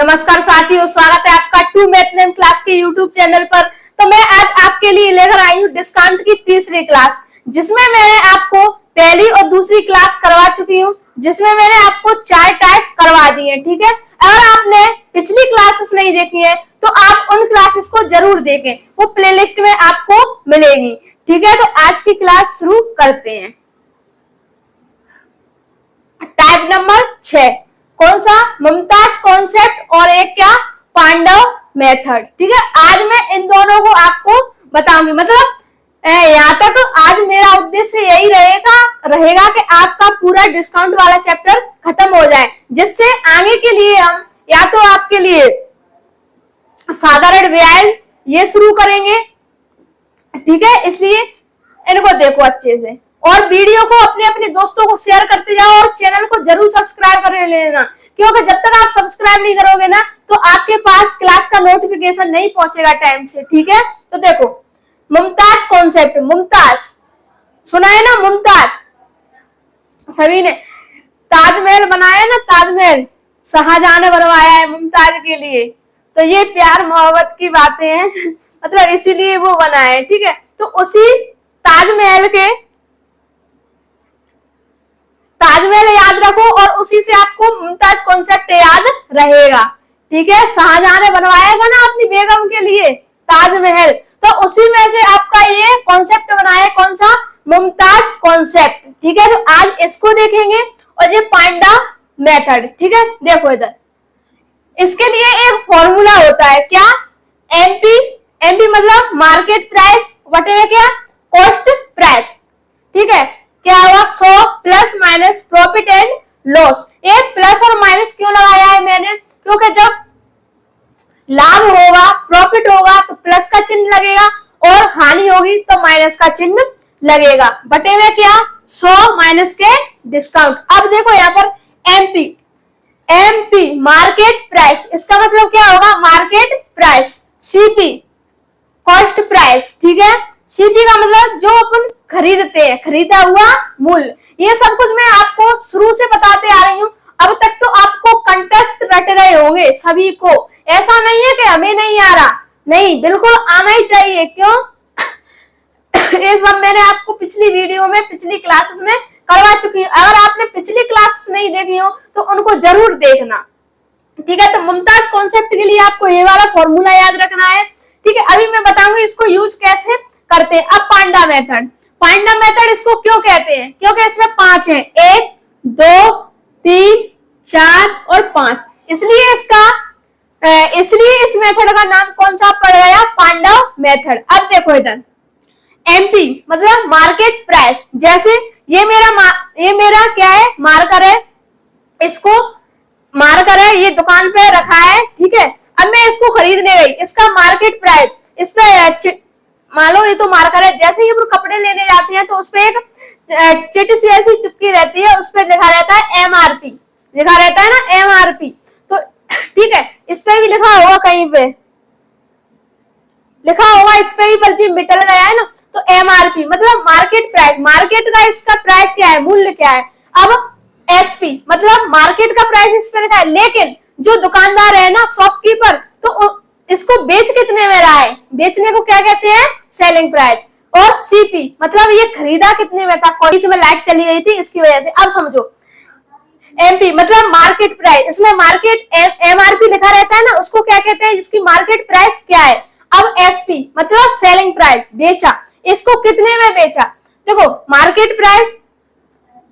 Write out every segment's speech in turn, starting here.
नमस्कार साथियों, स्वागत है आपका टू मैथ नेम क्लास के यूट्यूब चैनल पर। तो मैं आज आपके लिए लेकर आई हूँ डिस्काउंट की तीसरी क्लास, जिसमें मैंने आपको पहली और दूसरी क्लास करवा चुकी हूँ, जिसमें मैंने आपको 4 टाइप करवा दिए। ठीक है, अगर आपने पिछली क्लासेस नहीं देखी है तो आप उन क्लासेस को जरूर देखें, वो प्लेलिस्ट में आपको मिलेगी। ठीक है, तो आज की क्लास शुरू करते हैं। टाइप नंबर 6, कौन सा? मुमताज कॉन्सेप्ट और एक क्या? पांडव मेथड। ठीक है, आज मैं इन दोनों को आपको बताऊंगी। मतलब यहाँ तक आज मेरा उद्देश्य यही रहेगा कि आपका पूरा डिस्काउंट वाला चैप्टर खत्म हो जाए, जिससे आगे के लिए हम या तो आपके लिए साधारण ब्याज ये शुरू करेंगे। ठीक है, इसलिए इनको देखो अच्छे से और वीडियो को अपने अपने दोस्तों को शेयर करते जाओ और चैनल को जरूर सब्सक्राइब कर लेना, क्योंकि जब तक आप सब्सक्राइब नहीं करोगे ना तो आपके पास क्लास का नोटिफिकेशन नहीं पहुंचेगा टाइम से। ठीक है, तो देखो मुमताज कॉन्सेप्ट। मुमताज सुना है ना? मुमताज सभी ने ताजमहल बनाया ना, ताजमहल शाहजहां ने बनवाया है मुमताज के लिए। तो ये प्यार मोहब्बत की बातें हैं मतलब इसीलिए वो बना है। ठीक है, तो उसी ताजमहल याद रखो और उसी से आपको मुमताज कॉन्सेप्ट याद रहेगा। ठीक है, शाहजहां ने बनवाया था ना अपनी बेगम के लिए ताजमहल, तो उसी में से आपका ये कॉन्सेप्ट बनाया। कौन सा? मुमताज कॉन्सेप्ट। ठीक है, तो आज इसको देखेंगे और ये पांडा मेथड। ठीक है, देखो इधर इसके लिए एक फॉर्मूला होता है। क्या? एमपी मतलब मार्केट प्राइस बटे क्या? Cost price. ठीक है, क्या हुआ? 100 plus minus profit and loss. ये प्लस और माइनस क्यों लगाया है मैंने? क्योंकि जब लाभ होगा, प्रॉफिट होगा तो प्लस का चिन्ह लगेगा और हानि होगी तो माइनस का चिन्ह लगेगा। बटे में क्या? 100 माइनस के डिस्काउंट। अब देखो यहाँ पर एमपी मार्केट प्राइस, इसका मतलब क्या होगा? Market price. CP cost price. ठीक है, सीपी का मतलब जो अपन खरीदते हैं, खरीदा हुआ मूल्य। ये सब कुछ मैं आपको शुरू से बताते आ रही हूँ। अब तक तो आपको कंठस्थ रट गए होंगे सभी को। ऐसा नहीं है कि हमें नहीं आ रहा, नहीं, बिल्कुल आना ही चाहिए। क्यों? ये सब मैंने आपको पिछली वीडियो में, पिछली क्लासेस में करवा चुकी हूँ। अगर आपने पिछली क्लासेस नहीं देखी हो तो उनको जरूर देखना। ठीक है, तो मुमताज कॉन्सेप्ट के लिए आपको ये वाला फॉर्मूला याद रखना है। ठीक है, अभी मैं बताऊंगी इसको यूज कैसे करते हैं। अब पांडा मेथड इसको क्यों कहते हैं? क्योंकि इसमें 5 है, 1 2 3 4 और 5, इसलिए इस मेथड का नाम कौन सा पड़ गया? पांडव मेथड। अब देखो इधर एमपी मतलब मार्केट प्राइस। जैसे ये मेरा क्या है? मार्कर है, इसको मार्कर है, ये दुकान पे रखा है। ठीक है, अब मैं इसको खरीदने गई, इसका मार्केट प्राइस, इस पे मान लो ये तो मार्कर है। जैसे ही कपड़े लेने जाते हैं तो उसपे एक चिट सी ऐसी चिपकी रहती है, उस पे लिखा रहता है एमआरपी, लिखा रहता है ना एमआरपी। तो ठीक है, इस पे भी लिखा होगा, कहीं पे लिखा होगा, इस पे ही पर्ची मिटल गया है ना। तो एमआरपी मतलब मार्केट प्राइस, मार्केट का इसका प्राइस क्या है? मूल्य क्या है? अब एसपी मतलब मार्केट का प्राइस इस पे लिखा है, लेकिन जो दुकानदार है ना, शॉपकीपर, तो इसको बेच कितने में रहा है? बेचने को क्या कहते हैं? Selling price. और सीपी मतलब ये खरीदा कितने में था? बीच में लाइट चली गई थी इसकी वजह से। अब समझो, एमपी मतलब मार्केट प्राइस, इसमें मार्केट एमआरपी लिखा रहता है ना, उसको क्या कहते हैं? जिसकी मार्केट प्राइस क्या है। अब एसपी मतलब सेलिंग प्राइस, बेचा, इसको कितने में बेचा? देखो मार्केट प्राइस,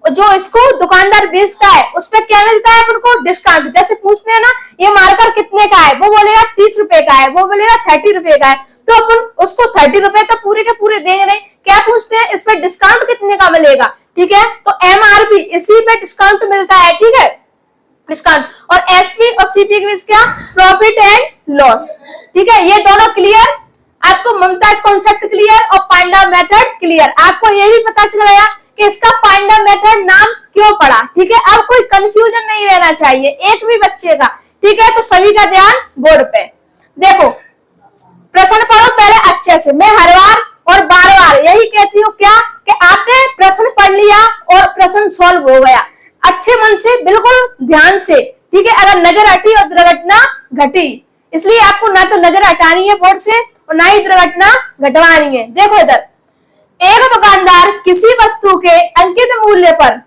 जो इसको दुकानदार बेचता है उस पर क्या मिलता है अपन को? डिस्काउंट। जैसे पूछते हैं ना ये मार्कर कितने का है, वो बोलेगा 30 रुपए का है, वो बोलेगा 30 रुपए का है, तो अपन उसको 30 रुपए तो पूरे के पूरे देंगे नहीं। क्या पूछते हैं? इस पे डिस्काउंट कितने का मिलेगा। ठीक है, तो एमआरपी इसी पे डिस्काउंट मिलता है। ठीक है, डिस्काउंट। और एसपी और सीपी के बीच क्या? Profit and loss. ठीक है, ये दोनों क्लियर? आपको मुमताज कॉन्सेप्ट क्लियर और पांडा मेथड क्लियर। आपको ये भी पता चल गया कि इसका पांडा मेथड नाम क्यों पड़ा। ठीक है, अब कोई कंफ्यूजन नहीं रहना चाहिए एक भी बच्चे का। ठीक है, तो सभी का ध्यान बोर्ड पे। देखो प्रश्न पढ़ो पहले अच्छे से। मैं हर बार और बार बार यही कहती हूँ क्या कि आपने प्रश्न पढ़ लिया और प्रश्न सॉल्व हो गया। अच्छे मन से, बिल्कुल ध्यान से। ठीक है, अगर नजर हटी और दुर्घटना घटी, इसलिए आपको ना तो नजर हटानी है बोर्ड से और ना ही दुर्घटना घटवानी है। देखो इधर, एक दुकानदार किसी वस्तु के अंकित मूल्य पर,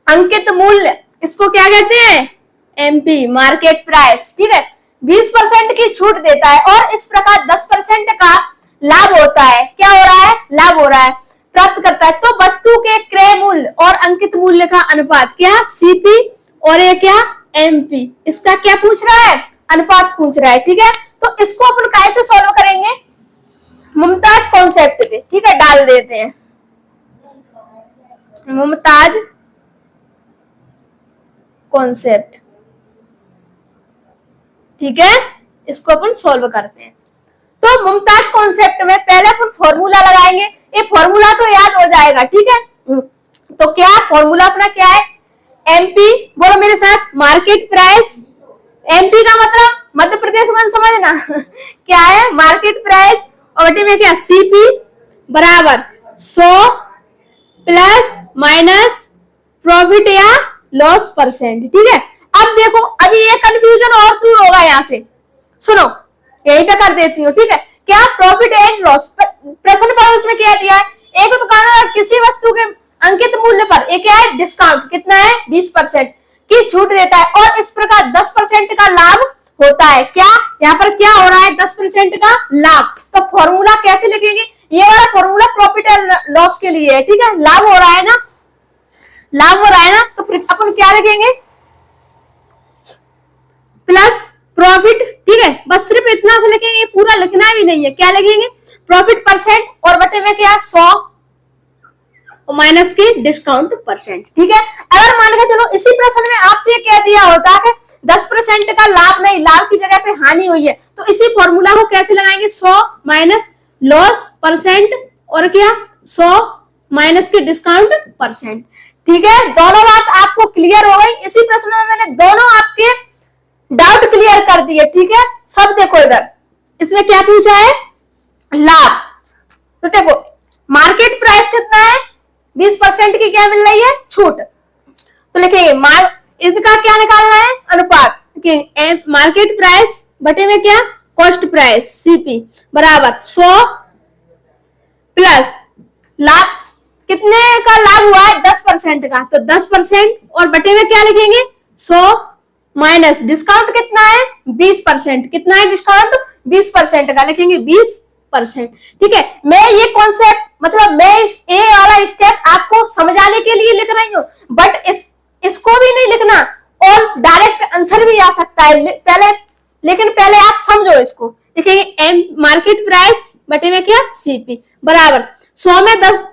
अंकित मूल्य इसको क्या कहते हैं, एमपी, मार्केट प्राइस, ठीक है, 20% की छूट देता है और इस प्रकार 10% का लाभ होता है। क्या हो रहा है, लाभ हो रहा है, प्राप्त करता है। तो वस्तु के क्रय मूल्य और अंकित मूल्य का अनुपात क्या, सीपी, और ये क्या, एमपी। इसका क्या पूछ रहा है, अनुपात पूछ रहा है, ठीक है। तो इसको अपन कैसे सॉल्व करेंगे, मुमताज कॉन्सेप्ट पे, ठीक है, डाल देते हैं मुमताज कॉन्सेप्ट, ठीक है, इसको अपन सॉल्व करते हैं। तो मुमताज कॉन्सेप्ट में पहले अपन फॉर्मूला लगाएंगे, ये फॉर्मूला तो याद हो जाएगा, ठीक है। तो क्या फॉर्मूला अपना क्या है, एमपी, बोलो मेरे साथ, मार्केट प्राइस। एमपी का मतलब मध्य प्रदेश में समझना क्या है, मार्केट प्राइस, और बटे में क्या, सीपी बराबर 100 प्लस माइनस प्रॉफिट या लॉस परसेंट, ठीक है। अब देखो, अभी ये कंफ्यूजन और दूर होगा, यहां से सुनो, यही पे कर देती हूँ, ठीक है। क्या, प्रॉफिट एंड लॉस, प्रश्न पर उसमें क्या दिया है, एक दुकानदार किसी वस्तु के अंकित मूल्य पर एक क्या है, डिस्काउंट कितना है, 20% की छूट देता है और इस प्रकार 10% का लाभ होता है। क्या, यहाँ पर क्या हो रहा है, 10% का लाभ। तो फॉर्मूला कैसे लिखेंगे, ये वाला फॉर्मूला प्रॉफिट एंड लॉस के लिए है, ठीक है, लाभ हो रहा है ना, लाभ हो रहा है ना, तो अपन क्या लिखेंगे, प्लस प्रॉफिट, ठीक है, बस सिर्फ इतना से लिखेंगे, पूरा लिखना भी नहीं है। क्या लिखेंगे, प्रॉफिट परसेंट और बटे में क्या, 100 माइनस की डिस्काउंट परसेंट, ठीक है। अगर मान के चलो इसी प्रश्न में आपसे कह दिया होता है 10% का लाभ नहीं, लाभ की जगह पे हानि हुई है, तो इसी फॉर्मूला को कैसे लगाएंगे, 100 माइनस लॉस परसेंट और क्या, 100 माइनस की डिस्काउंट परसेंट, ठीक है। दोनों बात आपको क्लियर हो गई, इसी प्रश्न में मैंने दोनों आपके डाउट क्लियर कर दिए, ठीक है। सब देखो इधर, इसमें क्या पूछा है, लाभ। तो देखो, मार्केट प्राइस कितना है, 20% की क्या मिल रही है, छूट। तो लिखेंगे इसका क्या निकालना है, अनुपात, मार्केट प्राइस बटे में क्या, कॉस्ट प्राइस, सीपी बराबर 100 प्लस लाभ, कितने का लाभ हुआ है, 10% का, तो 10% और बटे में क्या लिखेंगे, 100 माइनस डिस्काउंट कितना है, 20%, कितना है डिस्काउंट, 20% का, लिखेंगे 20%, ठीक है। मैं ये कॉन्सेप्ट, मतलब मैं ये वाला स्टेप आपको समझाने के लिए लिख रही हूँ, बट इसको भी नहीं लिखना और डायरेक्ट आंसर भी आ सकता है पहले, लेकिन पहले आप समझो इसको। लिखेंगे एम, मार्केट प्राइस बटे में क्या, सीपी बराबर 100 में 10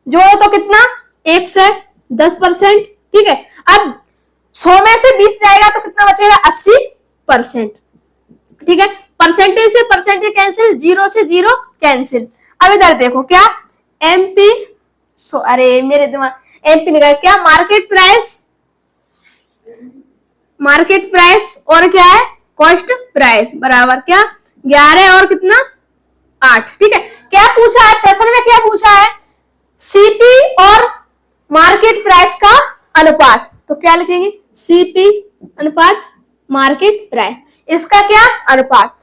जोड़ो तो कितना, 110%, ठीक है। अब 100 में से 20 जाएगा तो कितना बचेगा, 80%, ठीक है। परसेंटेज से परसेंटेज कैंसिल, 0 से 0 कैंसिल। अब इधर देखो क्या, एमपी, अरे मेरे दिमाग, एमपी निकल क्या, मार्केट प्राइस और क्या है, कॉस्ट प्राइस बराबर क्या, 11 और कितना, 8, ठीक है। क्या पूछा है प्रश्न में, क्या पूछा है, सीपी और मार्केट प्राइस का अनुपात, तो क्या लिखेंगे, सीपी अनुपात मार्केट प्राइस, इसका क्या अनुपात,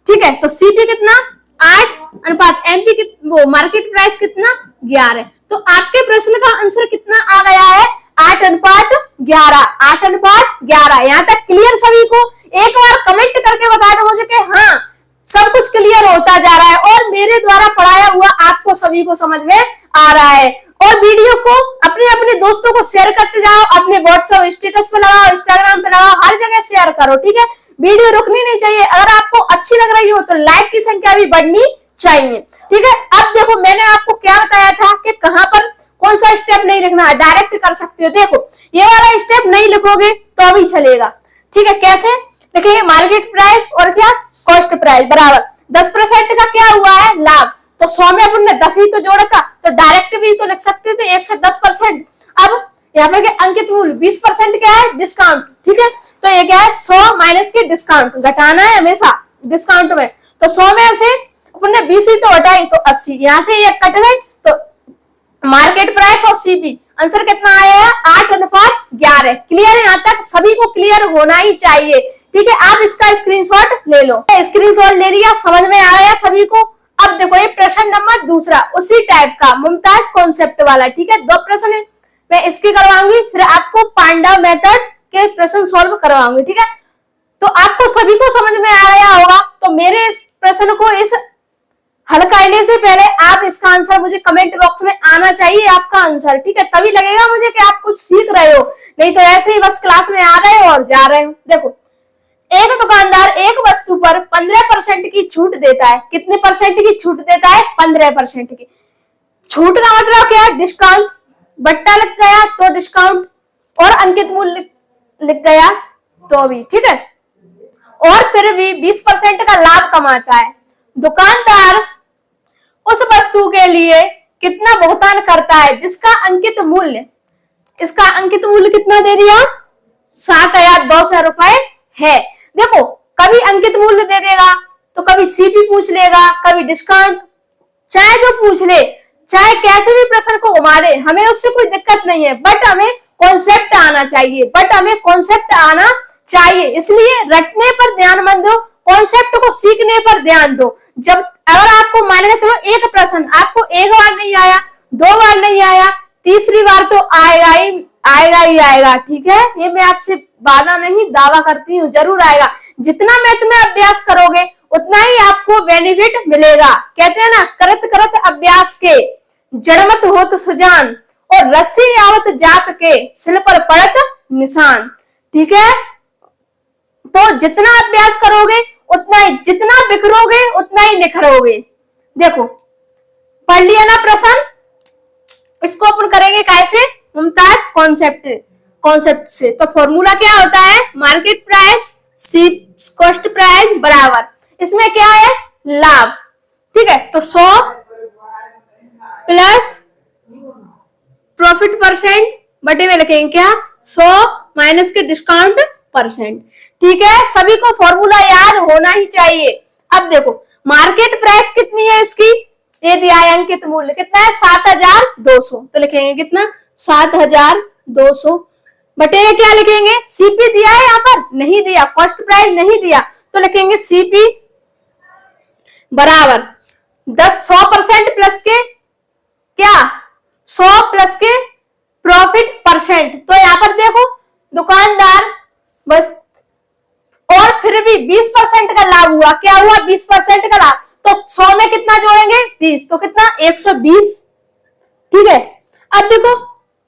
ठीक है। तो सीपी कितना, 8 अनुपात एमपी वो मार्केट प्राइस कितना, 11। तो आपके प्रश्न का आंसर कितना आ गया है, 8 अनुपात 11, 8 अनुपात 11। यहाँ तक क्लियर सभी को, एक बार कमेंट करके बता दो मुझे कि हाँ सब कुछ क्लियर होता जा रहा है और मेरे द्वारा पढ़ाया हुआ आपको सभी को समझ में आ रहा है। और वीडियो को अपने अपने दोस्तों को शेयर करते जाओ, अपने व्हाट्सएप स्टेटस पे लगाओ, इंस्टाग्राम पे लगाओ, हर जगह शेयर करो, ठीक है। वीडियो रुकनी नहीं चाहिए, अगर आपको अच्छी लग रही हो तो लाइक की संख्या भी बढ़नी चाहिए, ठीक है। अब देखो, मैंने आपको क्या बताया था कि कहां पर कौन सा स्टेप नहीं लिखना है, डायरेक्ट कर सकते हो। देखो, ये वाला स्टेप नहीं लिखोगे तो भी चलेगा, ठीक है। कैसे लिखेंगे, मार्केट प्राइस और क्या, कॉस्ट प्राइस बराबर 10% का क्या हुआ है, लाभ। तो 100 में अपन ने 10 ही तो जोड़ा था, तो डायरेक्ट भी तो लिख सकते थे 1 से 10%। अब यहाँ पर अंकित मूल्य 20% क्या है, डिस्काउंट, ठीक है। तो ये क्या है, 100 माइनस की डिस्काउंट, घटाना है हमेशा डिस्काउंट में। तो 100 में से अपन ने 20 ही तो हटाई, तो 80, यहाँ से ये कट गई, तो मार्केट प्राइस और सीपी आंसर कितना आया है, 8 अनुपात 11। क्लियर है, यहाँ तक सभी को क्लियर होना ही चाहिए, ठीक है, आप इसका स्क्रीनशॉट ले लो। स्क्रीनशॉट ले लिया, समझ में आ गया सभी को। अब देखो ये प्रश्न नंबर दूसरा उसी टाइप का मुमताज कॉन्सेप्ट वाला, ठीक है। दो प्रश्न मैं इसकी करवाऊंगी, फिर आपको पांडा मेथड के प्रश्न सॉल्व करवाऊंगी, ठीक है। तो आपको सभी को समझ में आ गया होगा। तो मेरे इस प्रश्न को इस हल करने से पहले आप इसका आंसर मुझे कमेंट बॉक्स में आना चाहिए, आपका आंसर, ठीक है। तभी लगेगा मुझे कि आप कुछ सीख रहे हो, नहीं तो ऐसे ही बस क्लास में आ रहे हो और जा रहे हो। देखो, एक दुकानदार एक वस्तु पर 15% की छूट देता है। कितने परसेंट की छूट देता है? 15% की। छूट का मतलब क्या है? डिस्काउंट। बट्टा लग गया तो डिस्काउंट, और अंकित मूल्य लिख गया तो भी, ठीक है। और फिर भी 20% का लाभ कमाता है। दुकानदार उस वस्तु के लिए कितना भुगतान करता है जिसका अंकित मूल्य, इसका अंकित मूल्य कितना दे दिया? 7,200 रुपए है। देखो, कभी अंकित मूल्य दे देगा तो कभी सीपी पूछ लेगा, कभी डिस्काउंट, चाहे जो पूछ ले, चाहे कैसे भी प्रश्न को घुमा दे, हमें उससे कोई दिक्कत नहीं है, बट हमें कॉन्सेप्ट आना चाहिए। इसलिए रटने पर ध्यान मत दो, कॉन्सेप्ट को सीखने पर ध्यान दो। जब अगर आपको मान के चलो एक प्रश्न आपको एक बार नहीं आया, 2 बार नहीं आया, तीसरी बार तो आएगा ही आएगा, ठीक है। ये मैं आपसे वादा नहीं, दावा करती हूँ, जरूर आएगा। जितना मैथ में अभ्यास करोगे उतना ही आपको बेनिफिट मिलेगा। कहते हैं ना, करत करत अभ्यास के जड़मत होत सुजान, और रस्सी आवत जात के सिल पर पड़त निशान, ठीक है। तो जितना अभ्यास करोगे उतना ही, जितना बिखरोगे उतना ही निखरोगे। देखो, पढ़ लिया ना प्रश्न, इसको अपन करेंगे कैसे? मुमताज कॉन्सेप्ट से। तो फॉर्मूला क्या होता है? मार्केट प्राइस सी कॉस्ट प्राइस बराबर, इसमें क्या है? लाभ, ठीक है। तो 100 प्लस प्रॉफिट परसेंट बटे में लिखेंगे क्या? 100 माइनस के डिस्काउंट परसेंट, ठीक है। सभी को फॉर्मूला याद होना ही चाहिए। अब देखो, मार्केट प्राइस कितनी है इसकी? ये दिया है अंकित मूल्य कितना है? 7,200, तो लिखेंगे कितना? 7,200 बटे में क्या लिखेंगे? सीपी दिया है, यहाँ पर नहीं दिया, कॉस्ट प्राइस नहीं दिया, तो लिखेंगे सीपी बराबर 100% प्लस के क्या? 100 प्लस के प्रॉफिट परसेंट। तो यहाँ पर देखो, दुकानदार बस, और फिर भी 20% का लाभ हुआ। क्या हुआ? 20% का लाभ। तो 100 में कितना जोड़ेंगे? 20, तो कितना? 120, ठीक है। अब देखो,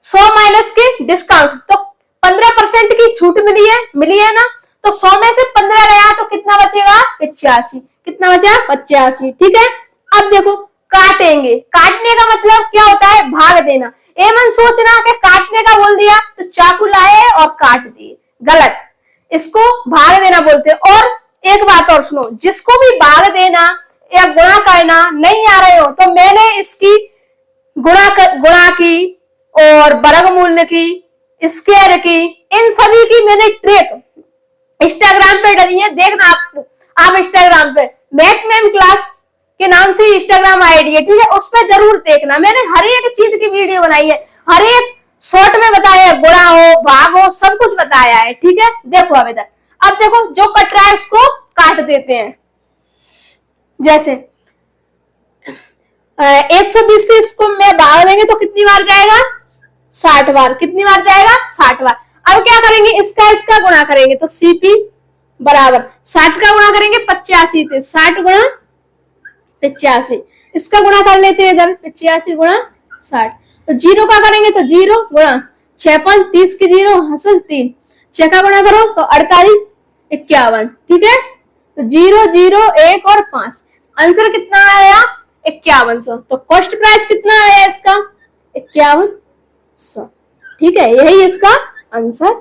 100 माइनस के डिस्काउंट, तो 15% की छूट मिली है ना, तो 100 में से 15 गया तो कितना बचेगा? 85। कितना बचा? 85, ठीक है। अब देखो, काटेंगे। काटने का मतलब क्या होता है? भाग देना। ये मन सोचना कि काटने का बोल दिया तो चाकू लाए और काट दिए, गलत। इसको भाग देना बोलते हैं। और एक बात और सुनो, जिसको भी भाग देना या गुणा करना नहीं आ रहे हो, तो मैंने इसकी गुणा की और वर्गमूल की, स्क्वायर की, इन सभी की मैंने ट्रिक इंस्टाग्राम पे डाली है, देखना आप इंस्टाग्राम पे मैथ मैम क्लास के नाम से इंस्टाग्राम आईडी है, ठीक है। उस पर जरूर देखना, मैंने हर एक चीज की वीडियो बनाई है, हर एक शॉर्ट में बताया है, गुणा हो भाग हो सब कुछ बताया है, ठीक है। देखो अब इधर, अब देखो जो कट रहा है उसको काट देते हैं। जैसे 120 से इसको मैं भाग देंगे तो कितनी बार जाएगा? 60 बार। कितनी बार जाएगा? 60 बार। अब क्या करेंगे? इसका गुणा करेंगे, तो सीपी बराबर 60 का गुणा करेंगे 85 से, 60 गुणा 85। इसका गुणा कर लेते हैं इधर, 85 गुणा 60। तो 0 का करेंगे तो 0 गुणा 56, 30 की 0 हासिल 3, 6 का गुणा करो तो 48, 51, ठीक है। तो 0 0 1 और 5, आंसर कितना आया? 5100। तो कॉस्ट प्राइस कितना आया इसका? 5100, ठीक है। यही इसका आंसर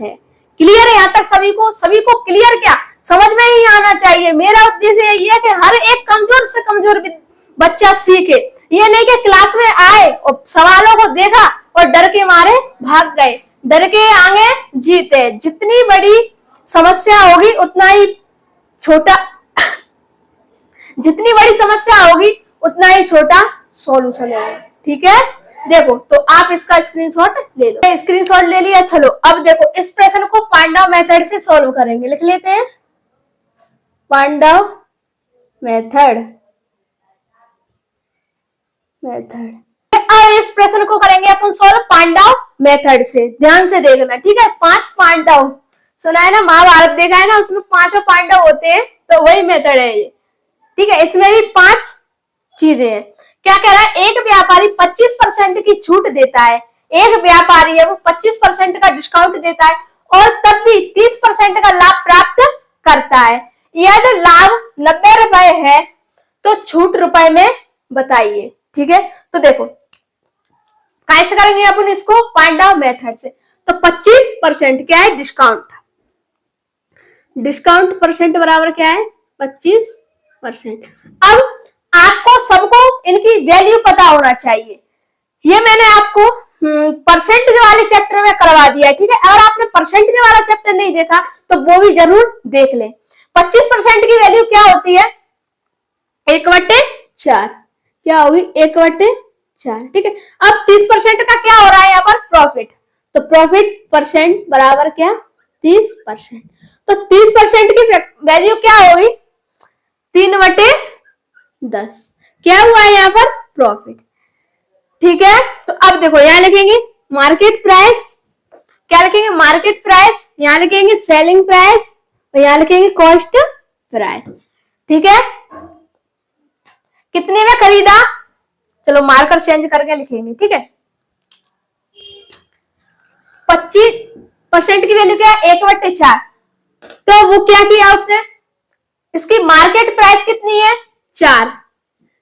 है। क्लियर है यहाँ तक सभी को क्लियर? क्या समझ में ही आना चाहिए। मेरा उद्देश्य यही है कि हर एक कमजोर से कमजोर बच्चा सीखे, ये नहीं कि क्लास में आए और सवालों को देखा और डर के मारे भाग गए। डर के आगे जीते। जितनी बड़ी समस्या होगी उतना ही छोटा जितनी बड़ी समस्या होगी उतना ही छोटा सॉल्यूशन है, ठीक है। देखो, तो आप इसका स्क्रीनशॉट ले लो। स्क्रीनशॉट ले लिया। चलो अब देखो, इस प्रश्न को पांडव मेथड से सॉल्व करेंगे। लिख लेते हैं पांडव मेथड। और इस प्रश्न को करेंगे अपन सॉल्व पांडव मेथड से। ध्यान से देखना, ठीक है। 5 पांडव सुना है ना, महाभारत देखा है ना, उसमें 5 पांडव होते हैं, तो वही मेथड है ये, ठीक है। इसमें भी 5 चीजें हैं। क्या कह रहा है, एक व्यापारी 25% की छूट देता है, एक व्यापारी है वो 25% का डिस्काउंट देता है और तब भी 30% का लाभ प्राप्त करता है। यदि लाभ 90 रुपए है तो छूट रुपए में बताइए, ठीक है। तो देखो कैसे करेंगे अपन इसको, पांडव मेथड से। तो 25% क्या है, डिस्काउंट। डिस्काउंट परसेंट बराबर क्या है, 25%। अब आपको सबको इनकी वैल्यू पता होना चाहिए। ये मैंने आपको परसेंटेज वाले चैप्टर में करवा दिया है, ठीक है। अगर आपने परसेंटेज वाला चैप्टर नहीं देखा तो वो भी जरूर देख लें। 25% की वैल्यू क्या होती है, 1/4 क्या होगी, 1/4, ठीक है। अब 30% का क्या हो रहा है यहाँ पर, प्रॉफिट। तो प्रॉफिट परसेंट बराबर क्या, 30%। तो 30% की वैल्यू क्या होगी, 3/10। क्या हुआ है यहाँ पर, प्रॉफिट, ठीक है। तो अब देखो यहां लिखेंगे मार्केट प्राइस, क्या लिखेंगे, मार्केट प्राइस, यहां लिखेंगे सेलिंग प्राइस और यहां लिखेंगे कॉस्ट प्राइस, ठीक है। कितने में खरीदा, चलो मार्कर चेंज करके लिखेंगे, ठीक है। 25% की वैल्यू क्या है, 1/4। तो वो क्या किया उसने, इसकी मार्केट प्राइस कितनी है, 4,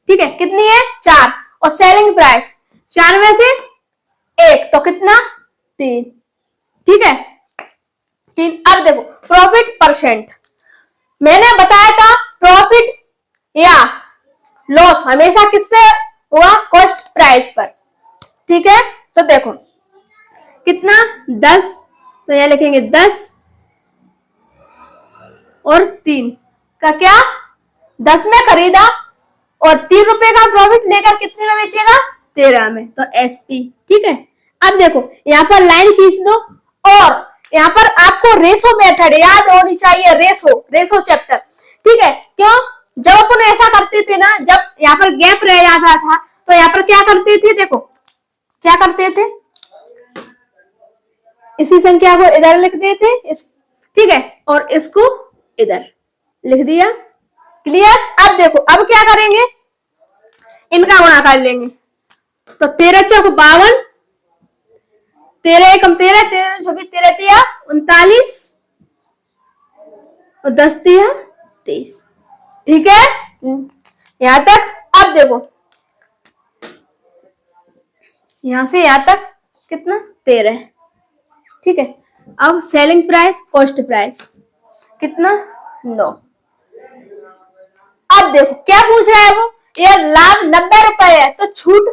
ठीक है। कितनी है, 4, और सेलिंग प्राइस 4 में से 1 तो कितना, 3, ठीक है, 3। अब देखो प्रॉफिट परसेंट, मैंने बताया था प्रॉफिट या लॉस हमेशा किस पे हुआ, कॉस्ट प्राइस पर, ठीक है। तो देखो कितना, 10, तो यहां लिखेंगे 10 और 3 का क्या, 10 में खरीदा और 3 रुपए का प्रॉफिट लेकर कितने में बेचेगा, 13 में, तो एसपी, ठीक है। अब देखो यहाँ पर लाइन खींच दो और यहाँ पर आपको रेशो मेथड याद होनी चाहिए, रेशो चैप्टर, ठीक है। क्यों, जब अपन ऐसा करते थे ना, जब यहाँ पर गैप रह जाता था तो यहाँ पर क्या करते थे, देखो क्या करते थे, इसी संख्या को इधर लिख देते, ठीक है, और इसको इधर लिख दिया, क्लियर। अब देखो अब क्या करेंगे, इनका गुणा कर लेंगे। तो 13 चौक 52, 13 एकम 13, 13 छब्बीस, 13 तिया 39 और 10 तिया 23, ठीक है, यहां तक। अब देखो यहां से यहां तक कितना, 13, ठीक है। अब सेलिंग प्राइस कॉस्ट प्राइस कितना, 9। अब देखो क्या पूछ रहा है वो, ये लाभ 90 रुपए है तो छूट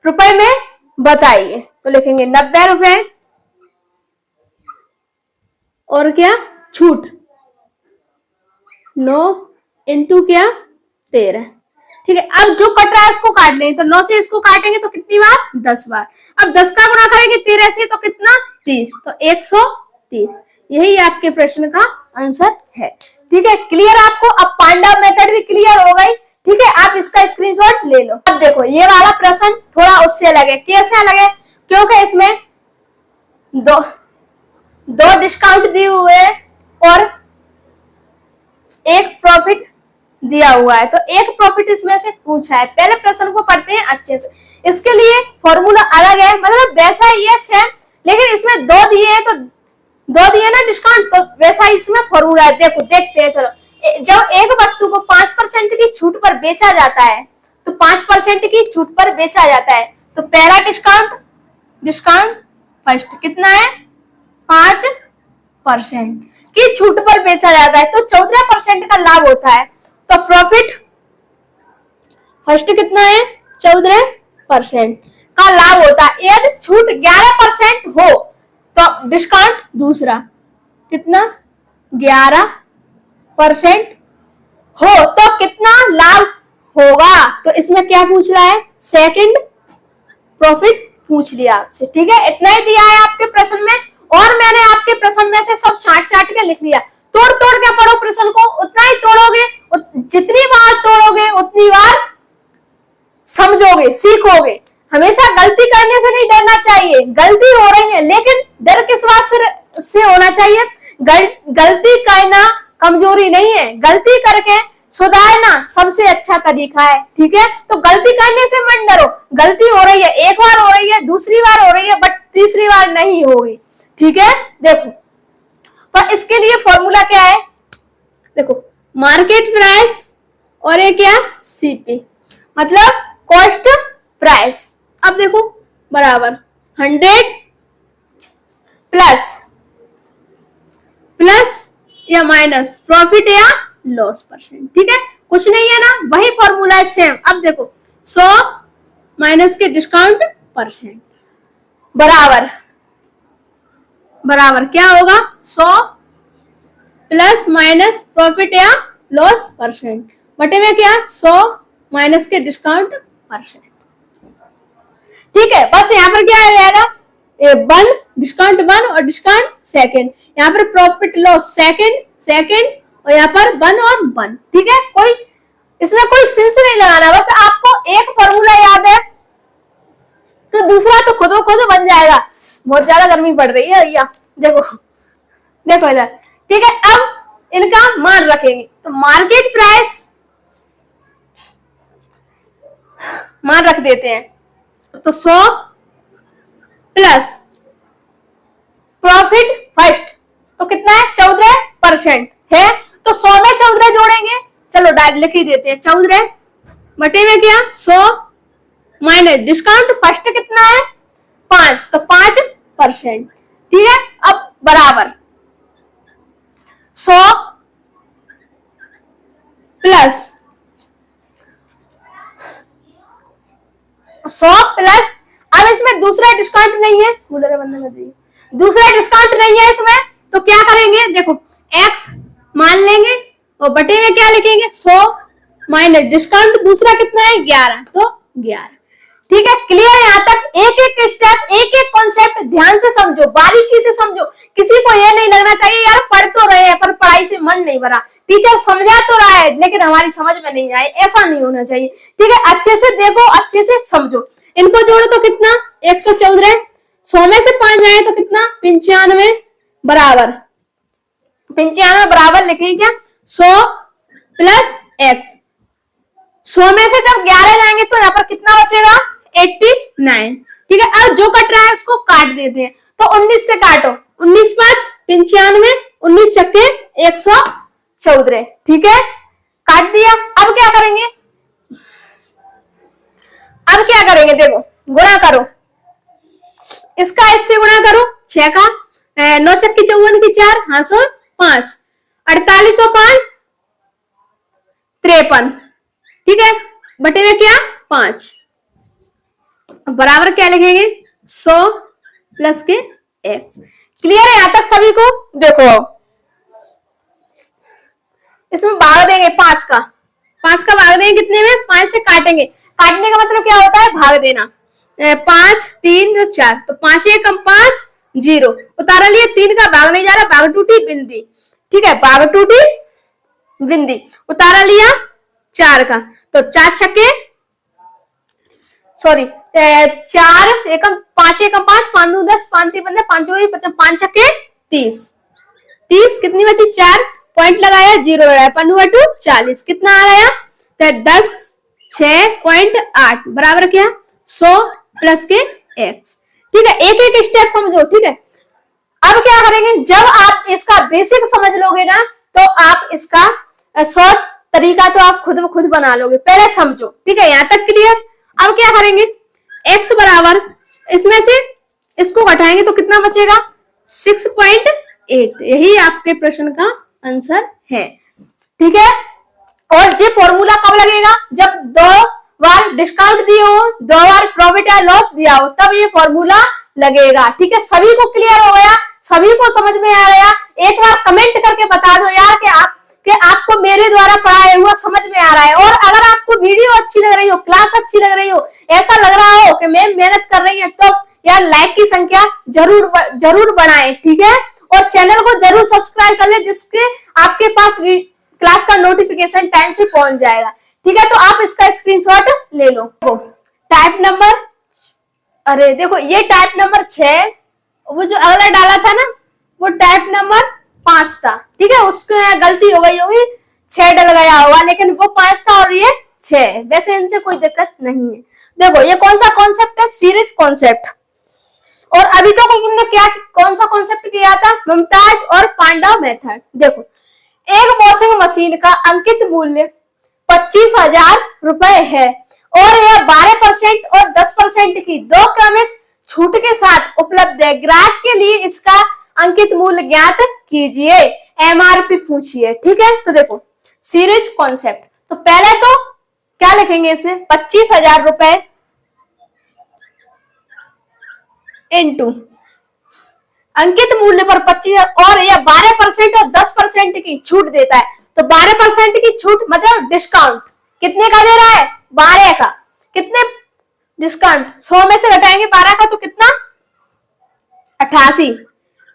रुपए में बताइए। तो लिखेंगे 90 रुपए और क्या, छूट 9 इंटू क्या, 13, ठीक है। अब जो कट रहा है उसको काट लेंगे, तो 9 से इसको काटेंगे तो कितनी बार, 10 बार। अब 10 का गुणा करेंगे 13 से तो कितना, 30, तो 130। यही आपके प्रश्न का आंसर है, ठीक है। क्लियर आपको, अब पांडव मेथड भी क्लियर हो गई, ठीक है। आप इसका स्क्रीनशॉट ले लो। अब देखो ये वाला प्रश्न थोड़ा उससे अलग है, कैसे अलग है, क्योंकि इसमें दो डिस्काउंट दिए हुए हैं और एक प्रॉफिट दिया हुआ है, तो एक प्रॉफिट इसमें से पूछा है। पहले प्रश्न को पढ़ते हैं अच्छे से, इसके लिए फॉर्मूला अलग है, मतलब वैसा ही है सेम, लेकिन इसमें 2 दिए हैं तो 2 दिए ना डिस्काउंट, तो वैसा इसमें फॉर्मूला है। देखो देखते हैं, चलो। जब एक वस्तु को 5% की छूट पर बेचा जाता है, तो 5% की छूट पर बेचा जाता है, तो पहला डिस्काउंट फर्स्ट कितना है, 5% की छूट पर बेचा जाता है, तो 14% का लाभ होता है। तो प्रॉफिट फर्स्ट कितना है, 14% का लाभ होता है। यदि छूट 11% हो तो डिस्काउंट दूसरा कितना, 11% हो तो कितना लाभ होगा। तो इसमें क्या पूछ रहा है, सेकंड प्रॉफिट पूछ लिया आपसे। ठीक है, इतना ही दिया है आपके प्रश्न में, और मैंने आपके प्रश्न में से सब छांट के लिख लिया। तोड़ तोड़ के पढ़ो प्रश्न को, उतना ही तोड़ोगे, जितनी बार तोड़ोगे उतनी बार समझोगे, सीखोगे। हमेशा गलती करने से नहीं डरना चाहिए, गलती हो रही है लेकिन डर किस बात से होना चाहिए, गलती करना कमजोरी नहीं है, गलती करके सुधारना सबसे अच्छा तरीका है। ठीक है, तो गलती करने से मत डरो, गलती हो रही है, एक बार हो रही है, दूसरी बार हो रही है, बट तीसरी बार नहीं होगी। ठीक है, देखो तो इसके लिए फॉर्मूला क्या है, देखो मार्केट प्राइस और ये क्या, सीपी मतलब कॉस्ट प्राइस। अब देखो बराबर 100 प्लस या माइनस प्रॉफिट या लॉस परसेंट। ठीक है, कुछ नहीं है ना, वही फॉर्मूला है सेम। अब देखो 100 माइनस के डिस्काउंट परसेंट बराबर क्या होगा, 100 प्लस माइनस प्रॉफिट या लॉस परसेंट बटे में क्या, 100 माइनस के डिस्काउंट परसेंट। ठीक है, बस यहाँ पर क्या आ जाएगा, 1 डिस्काउंट 1 और डिस्काउंट सेकंड, यहाँ पर प्रॉफिट लॉस सेकंड और यहाँ पर 1 और 1। ठीक है, कोई इसमें कोई सेंस नहीं लगाना, बस आपको एक फॉर्मूला याद है तो दूसरा तो खुद बन जाएगा। बहुत ज्यादा गर्मी पड़ रही है भैया, देखो इधर। ठीक है, अब इनका मान रखेंगे, तो मार्केट प्राइस मान रख देते हैं, तो 100 प्लस प्रॉफिट फर्स्ट तो कितना है, 14% है, तो 100 में 14 जोड़ेंगे, चलो डायरेक्ट लिख ही देते हैं, 14 बटे में क्या, 100 माइनस डिस्काउंट फर्स्ट कितना है, 5 तो 5%। ठीक है, अब बराबर 100 प्लस अब इसमें दूसरा डिस्काउंट नहीं है, दूसरा डिस्काउंट नहीं है इसमें, तो क्या करेंगे, देखो x मान लेंगे और बटे में क्या लिखेंगे, 100 माइनस डिस्काउंट दूसरा कितना है, 11 तो 11। ठीक है, क्लियर, यहाँ तक एक एक स्टेप, एक एक कॉन्सेप्ट ध्यान से समझो, बारीकी से समझो। किसी को ये नहीं लगना चाहिए यार पढ़ तो रहे हैं पर पढ़ाई से मन नहीं भरा, टीचर समझा तो रहा है लेकिन हमारी समझ में नहीं आए, ऐसा नहीं होना चाहिए। ठीक है, अच्छे से देखो, अच्छे से समझो। इनको जोड़ो तो कितना, 114, 100 में से 5 जाए तो कितना, 95 बराबर लिखेंगे क्या, 100 प्लस x, 100 में से जब 11 जाएंगे तो यहाँ पर कितना बचेगा, 89। ठीक है, अब जो कट रहा है उसको काट देते हैं, तो 19 से काटो, 19 5 95, 19 छक्के 114। ठीक है, काट दिया। अब क्या करेंगे, देखो गुणा करो, इसका इससे गुणा करो, 6 का 9 चक्की 54 की 4 हाँसो 5, 48 और 5 53। ठीक है, बटे में क्या, 5 बराबर क्या लिखेंगे, 100 प्लस के x। क्लियर है यहाँ तक सभी को। देखो इसमें भाग देंगे 5 का भाग देंगे कितने में, 5 से काटेंगे, काटने का मतलब क्या होता है, भाग देना। 5 3 4 तो 5 1 कम 5 0 उतारा लिया, 3 का भाग नहीं जा रहा, भाग टूटी बिंदी। ठीक है, भाग टूटी बिंदी उतारा लिया 4 का, तो 4 छक्के 4 एकम 5 एकम 5 5 2 10 5 3 15 5 25 5 छक्के 30 कितनी बची, 4 पॉइंट लगाया, 0 लगाया, 5 40 कितना आ गया, तो 10 6.8 बराबर क्या, 100 प्लस के x। ठीक है, एक एक स्टेप समझो। ठीक है, अब क्या करेंगे, जब आप इसका बेसिक समझ लोगे ना तो आप इसका शॉर्ट तरीका तो आप खुद बना लोगे, पहले समझो। ठीक है, यहाँ तक क्लियर। अब क्या करेंगे, x बराबर इसमें से इसको घटाएंगे तो कितना बचेगा, 6.8। यही आपके प्रश्न का आंसर है। ठीक है, और ये फॉर्मूला कब लगेगा, जब 2 बार डिस्काउंट दिए हो, 2 बार प्रॉफिट या लॉस दिया हो, तब ये फॉर्मूला लगेगा। ठीक है, सभी को क्लियर हो गया, सभी को समझ में आ गया। एक बार कमेंट करके बता दो यार कि आप कि आपको मेरे द्वारा पढ़ाया हुआ समझ में आ रहा है। और अगर आपको वीडियो अच्छी लग रही हो, क्लास अच्छी लग रही हो, ऐसा लग रहा हो कि मैम मेहनत कर रही है, तो यार लाइक की संख्या जरूर बढ़ाएं, ठीक है। और चैनल को जरूर सब्सक्राइब कर ले, जिससे आपके पास क्लास का नोटिफिकेशन टाइम से पहुंच जाएगा, ठीक है। तो आप इसका स्क्रीनशॉट ले लो। टाइप नंबर, अरे देखो ये टाइप नंबर 6, वो जो अगला डाला था ना वो टाइप नंबर 5 था, ठीक है। उसको गलती हो गई होगी, 6 डल गया होगा, लेकिन वो 5 था और ये 6। वैसे इनसे कोई दिक्कत नहीं है। देखो ये कौन सा कॉन्सेप्ट है, सीरीज कॉन्सेप्ट। और अभी तक हमने क्या कौन सा कॉन्सेप्ट किया था, मुमताज और पांडव मेथड। देखो एक वॉशिंग मशीन का अंकित मूल्य 25,000 रुपए है और यह 12% और 10% की दो क्रमिक छूट के साथ उपलब्ध है। ग्राहक के लिए इसका अंकित मूल्य ज्ञात कीजिए, एमआरपी पूछिए, ठीक है। तो देखो सीरीज कॉन्सेप्ट, तो पहले तो क्या लिखेंगे इसमें, 25,000 रुपए इनटू अंकित मूल्य पर 25 और यह 12% और 10% की छूट देता है। तो 12% की छूट मतलब डिस्काउंट कितने का दे रहा है, 12 का। कितने डिस्काउंट, 100 में से घटाएंगे 12 का तो कितना, 88,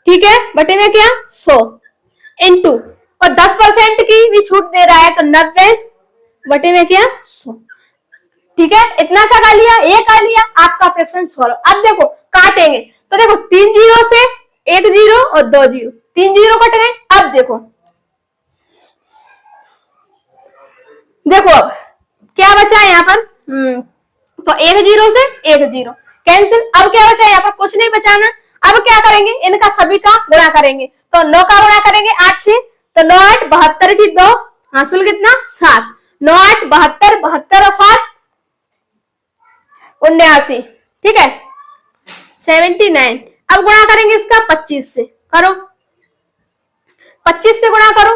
ठीक है। बटे में क्या 100 इनटू, और 10% की भी छूट दे रहा है तो 90 बटे में क्या 100, ठीक है। इतना सा कर लिया, ये कर लिया, आपका प्रश्न सॉल्व। अब देखो काटेंगे, तो देखो 3 जीरो से 1 जीरो और 2 जीरो, 3 जीरो कट गए। अब देखो अब क्या बचा है यहाँ पर, तो 1 जीरो से 1 जीरो कैंसिल। अब क्या बचा है यहाँ पर, कुछ नहीं बचाना। अब क्या करेंगे, इनका सभी का गुणा करेंगे। तो 9 का गुणा करेंगे 8 से, तो 9 8 72 की 2 हासिल कितना 7, 9 8 72, 72 और 7 79, ठीक है 79। अब गुणा करेंगे इसका 25 से, करो 25 से गुणा करो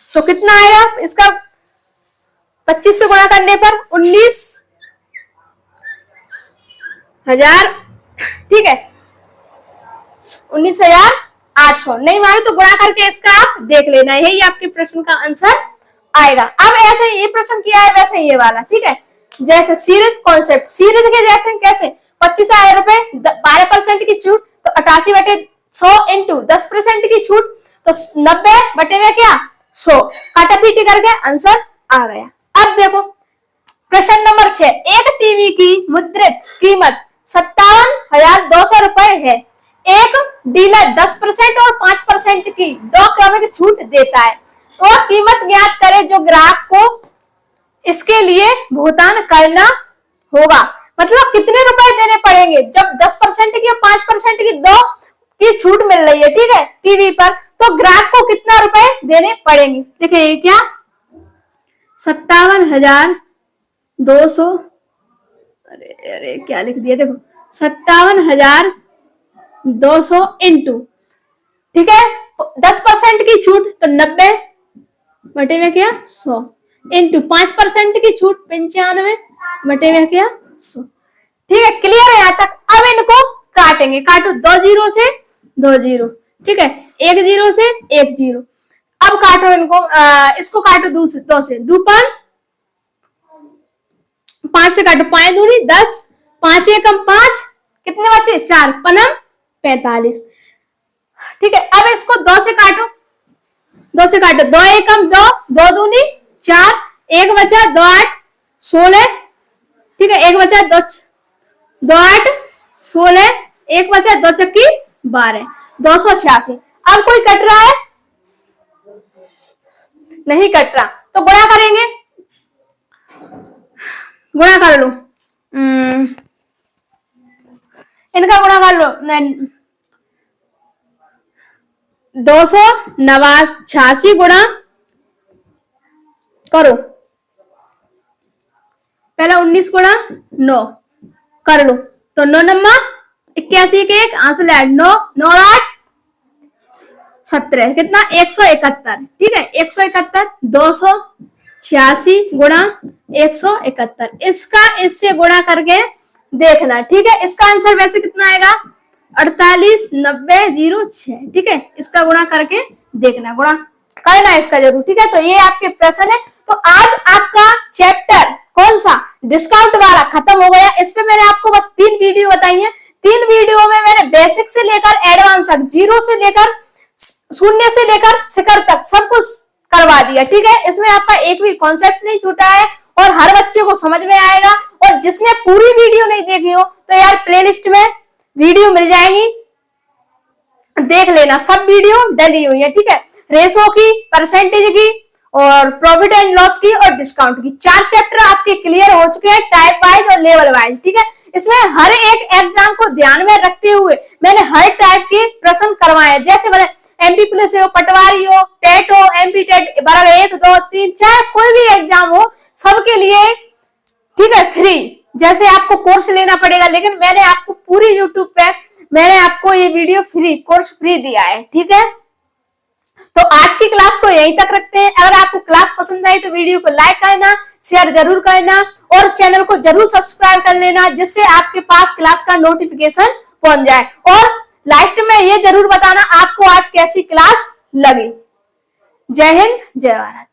तो कितना आएगा इसका, 25 से गुणा करने पर 19,000, ठीक है 19,800। नहीं मानो तो गुणा करके इसका आप देख लेना, यही आपके प्रश्न का आंसर आएगा। अब ऐसे ये प्रश्न किया है वैसे ये वाला, ठीक है। जैसे सीरीज कॉन्सेप्ट, सीरीज के जैसे कैसे, 25,000 रुपए, 12% की छूट तो 88 बटे 100 इंटू 10% की छूट तो 90 बटे में क्या 100, काटा पीटी करके आंसर आ गया। अब देखो प्रश्न नंबर 6, एक टीवी की मुद्रित कीमत 57,200 रुपए है। एक डीलर 10% और 5% की दो क्रमिक छूट देता है, तो कीमत ज्ञात करे जो ग्राहक को इसके लिए भुगतान करना होगा। मतलब कितने रुपए देने पड़ेंगे, जब 10% की और 5% की दो की छूट मिल रही है, ठीक है टीवी पर, तो ग्राहक को कितना रुपए देने पड़ेंगे। देखिए क्या 57,200, अरे क्या लिख दिया, देखो 57,200 इंटू, ठीक है 10% की छूट तो 90 बटे में क्या 100 इंटू 5% की छूट 95 बटे में क्या 100, ठीक है क्लियर है यहाँ तक। अब इनको काटेंगे, काटो 2 जीरो से 2 जीरो, ठीक है 1 जीरो से 1 जीरो। अब काटो इनको, इसको काटो 2 से 2 पर 5 से काटो, 5 दूनी 10, 5 एकम 5, कितने बचे 4, पनम 45, ठीक है। अब इसको 2 से काटो, 2 से काटो, 2 एकम 2, 2 दूनी 4, 1 बचा 2 8 16, ठीक है 1 बचा 2 8 16, 1 बचा 2 चक्की 12, 286। अब कोई कट रहा है, नहीं कट रहा, तो गुणा करेंगे, गुणा कर लो, इनका गुणा कर लो, 286 गुणा करो, पहला 19 गुणा 9 कर लो, तो 9 नम्मा 81 के 1 आंसर 9 9 8 17, कितना 171, ठीक है 171, 286 गुणा 171, इसका इससे गुणा करके देखना, ठीक है। इसका आंसर वैसे कितना आएगा 48,90,06, ठीक है इसका गुणा करके देखना, गुणा करना है इसका जरूर, ठीक है। तो ये आपके प्रश्न है। तो आज आपका चैप्टर कौन सा, डिस्काउंट वाला, खत्म हो गया। इस पे मैंने आपको बस 3 वीडियो बताई है। 3 वीडियो में मैंने बेसिक से लेकर एडवांस तक, जीरो से लेकर, शून्य से लेकर शिखर तक सब कुछ करवा दिया, ठीक है। इसमें आपका एक भी कॉन्सेप्ट नहीं छूटा है और हर बच्चे को समझ में आएगा। और जिसने पूरी वीडियो नहीं देखी हो तो यार प्लेलिस्ट में वीडियो मिल जाएगी, देख लेना, सब वीडियो डली हुई है, ठीक है। रेशो की, परसेंटेज की, और प्रॉफिट एंड लॉस की, और डिस्काउंट की, 4 चैप्टर आपके क्लियर हो चुके हैं, टाइप वाइज और लेवल वाइज, ठीक है। इसमें हर एक एग्जाम को ध्यान में रखते हुए मैंने हर टाइप के प्रश्न करवाए, जैसे मैंने एमपी पुलिस हो, पटवारी हो, टेट हो, एमपी टेट वर्ग 1, 2, 3, चाहे कोई भी एग्जाम हो, सबके लिए, ठीक है, फ्री। जैसे आपको कोर्स लेना पड़ेगा, लेकिन मैंने आपको पूरी यूट्यूब पे मैंने आपको ये वीडियो फ्री, कोर्स फ्री दिया है, ठीक है। तो आज की क्लास को यहीं तक रखते हैं। अगर आपको क्लास पसंद आई तो वीडियो को लाइक करना, शेयर जरूर करना और चैनल को जरूर सब्सक्राइब कर लेना, जिससे आपके पास क्लास का नोटिफिकेशन पहुंच जाए। और लास्ट में ये जरूर बताना आपको आज कैसी क्लास लगी। जय हिंद, जय भारत।